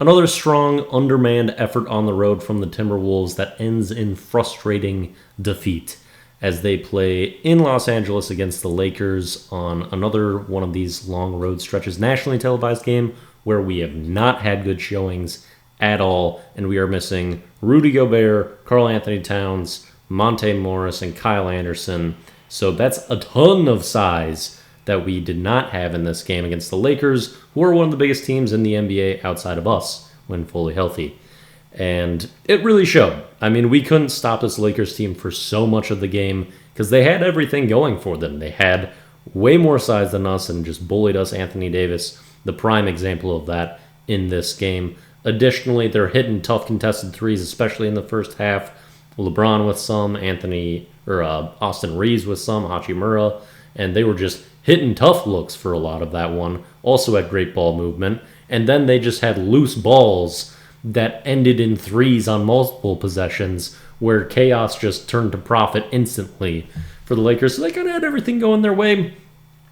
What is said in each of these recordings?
Another strong, undermanned effort on the road from the Timberwolves that ends in frustrating defeat as they play in Los Angeles against the Lakers on another one of these long road stretches. Nationally televised game where we have not had good showings at all, and we are missing Rudy Gobert, Karl Anthony Towns, Monte Morris, and Kyle Anderson. So that's a ton of size that we did not have in this game against the Lakers, who are one of the biggest teams in the NBA outside of us when fully healthy. And it really showed. I mean, we couldn't stop this Lakers team for so much of the game because they had everything going for them. They had way more size than us and just bullied us. Anthony Davis, the prime example of that in this game. Additionally, they're hitting tough contested threes, especially in the first half. LeBron with some, Austin Reeves with some, Hachimura, and they were just hitting tough looks for a lot of that one. Also had great ball movement. And then they just had loose balls that ended in threes on multiple possessions where chaos just turned to profit instantly for the Lakers. So they kind of had everything going their way.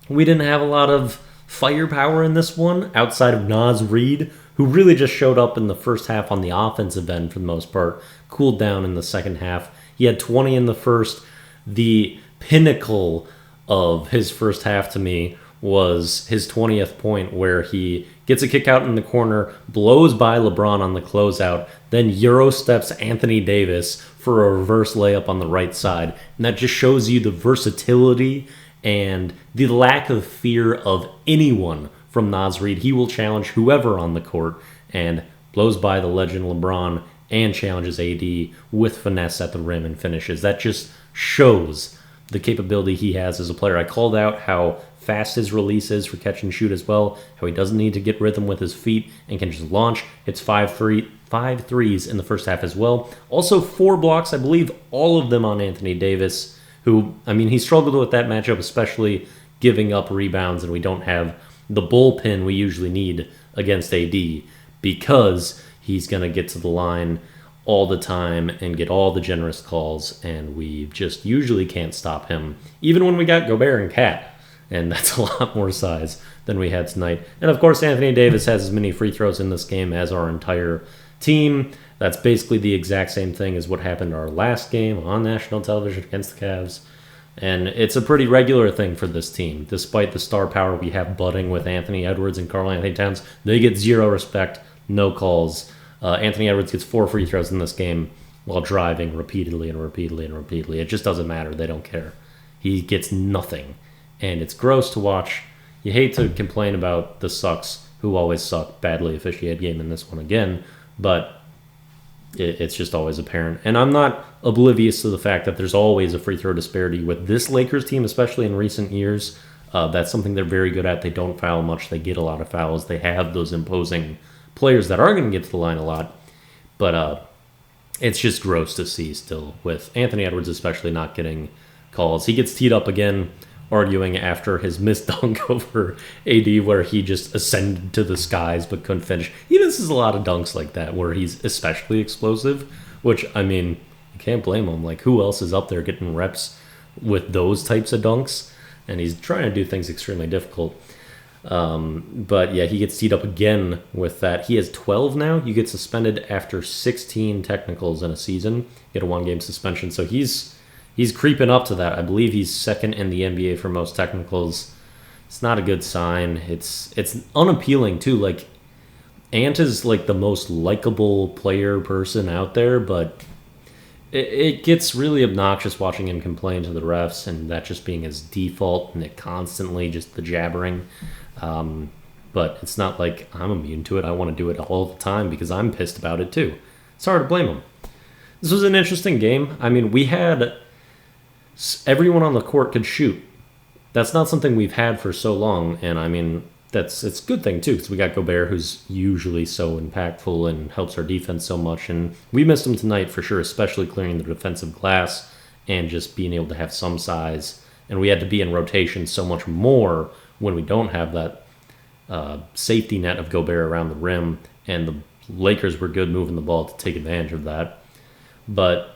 We didn't have a lot of firepower in this one outside of Naz Reid, who really just showed up in the first half on the offensive end for the most part, cooled down in the second half. He had 20 in the first. The pinnacle of his first half to me was his 20th point where he gets a kick out in the corner, blows by LeBron on the closeout, then Euro steps Anthony Davis for a reverse layup on the right side. And that just shows you the versatility and the lack of fear of anyone from Naz Reid. He will challenge whoever on the court and blows by the legend LeBron and challenges AD with finesse at the rim and finishes. That just shows the capability he has as a player. I called out how fast his release is for catch and shoot as well, how he doesn't need to get rhythm with his feet and can just launch. It's five threes in the first half as well. Also 4 blocks, I believe all of them on Anthony Davis, who, I mean, he struggled with that matchup, especially giving up rebounds, and we don't have the bullpen we usually need against AD because he's going to get to the line all the time and get all the generous calls, and we just usually can't stop him, even when we got Gobert and Cat, and that's a lot more size than we had tonight. And of course, Anthony Davis has as many free throws in this game as our entire team. That's basically the exact same thing as what happened our last game on national television against the Cavs, and it's a pretty regular thing for this team. Despite the star power we have budding with Anthony Edwards and Karl Anthony Towns, they get zero respect, no calls. Anthony Edwards gets 4 free throws in this game while driving repeatedly and repeatedly and repeatedly. It just doesn't matter. They don't care. He gets nothing. And it's gross to watch. You hate to complain about the Sucks, who always suck, badly officiated game in this one again, but it's just always apparent. And I'm not oblivious to the fact that there's always a free throw disparity with this Lakers team, especially in recent years. That's something they're very good at. They don't foul much. They get a lot of fouls. They have those imposing players that are going to get to the line a lot, but it's just gross to see still with Anthony Edwards especially not getting calls. He gets teed up again, arguing after his missed dunk over AD where he just ascended to the skies but couldn't finish. He misses a lot of dunks like that where he's especially explosive, which, I mean, you can't blame him. Like, who else is up there getting reps with those types of dunks? And he's trying to do things extremely difficult. But yeah, he gets teed up again with that. He has 12 now. You get suspended after 16 technicals in a season. Get a 1-game suspension. So he's creeping up to that. I believe he's second in the NBA for most technicals. It's not a good sign. It's unappealing too. Like, Ant is like the most likable player person out there, but it gets really obnoxious watching him complain to the refs and that just being his default and it constantly just the jabbering. But it's not like I'm immune to it. I want to do it all the time because I'm pissed about it too. It's hard to blame him. This was an interesting game. I mean, we had everyone on the court could shoot. That's not something we've had for so long, and I mean, it's a good thing too because we got Gobert, who's usually so impactful and helps our defense so much, and we missed him tonight for sure, especially clearing the defensive glass and just being able to have some size. And we had to be in rotation so much more when we don't have that safety net of Gobert around the rim, and the Lakers were good moving the ball to take advantage of that. But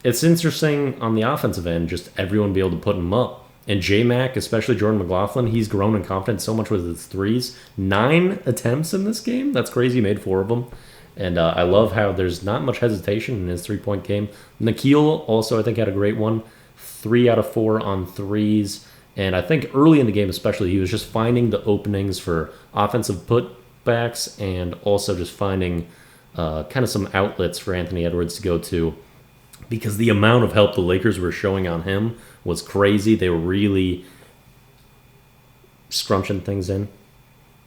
it's interesting on the offensive end, just everyone be able to put him up And J-Mac, especially Jordan McLaughlin, he's grown in confidence so much with his threes. 9 attempts in this game. That's crazy. He made 4 of them. And I love how there's not much hesitation in his three-point game. Nikhil also, I think, had a great one. 3 out of 4 on threes. And I think early in the game especially, he was just finding the openings for offensive putbacks and also just finding kind of some outlets for Anthony Edwards to go to. Because the amount of help the Lakers were showing on him was crazy. They were really scrunching things in,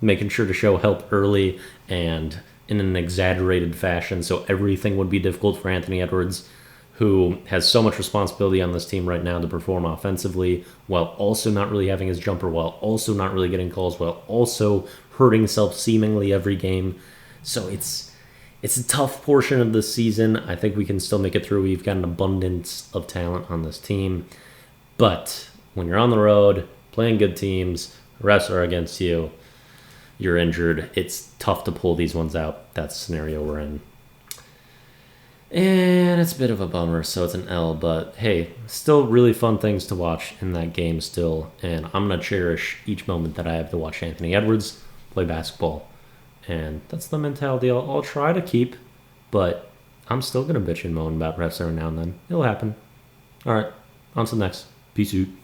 making sure to show help early and in an exaggerated fashion, so everything would be difficult for Anthony Edwards, who has so much responsibility on this team right now to perform offensively, while also not really having his jumper, while also not really getting calls, while also hurting himself seemingly every game. So it's a tough portion of the season. I think we can still make it through. We've got an abundance of talent on this team. But when you're on the road, playing good teams, refs are against you, you're injured, it's tough to pull these ones out. That's the scenario we're in. And it's a bit of a bummer, so it's an L. But hey, still really fun things to watch in that game still. And I'm going to cherish each moment that I have to watch Anthony Edwards play basketball. And that's the mentality I'll try to keep. But I'm still going to bitch and moan about refs every now and then. It'll happen. All right, on to the next. Peace out.